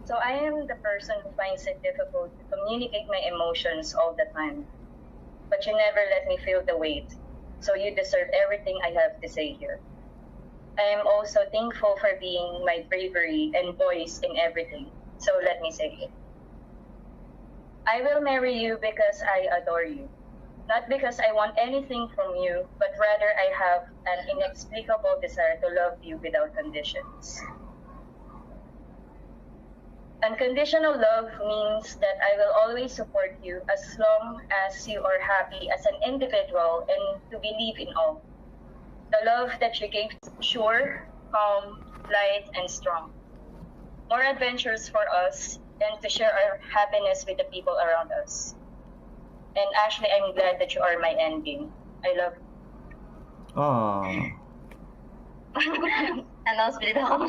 So I am the person who finds it difficult to communicate my emotions all the time. But you never let me feel the weight. So you deserve everything I have to say here. I am also thankful for being my bravery and voice in everything. So let me say it. I will marry you because I adore you. Not because I want anything from you, but rather I have an inexplicable desire to love you without conditions. Unconditional love means that I will always support you as long as you are happy as an individual and to believe in all. The love that you gave sure, calm, light, and strong. More adventures for us and to share our happiness with the people around us. And Ashley, I'm glad that you are my endgame. I love you. Aww. Ano, spirit ako.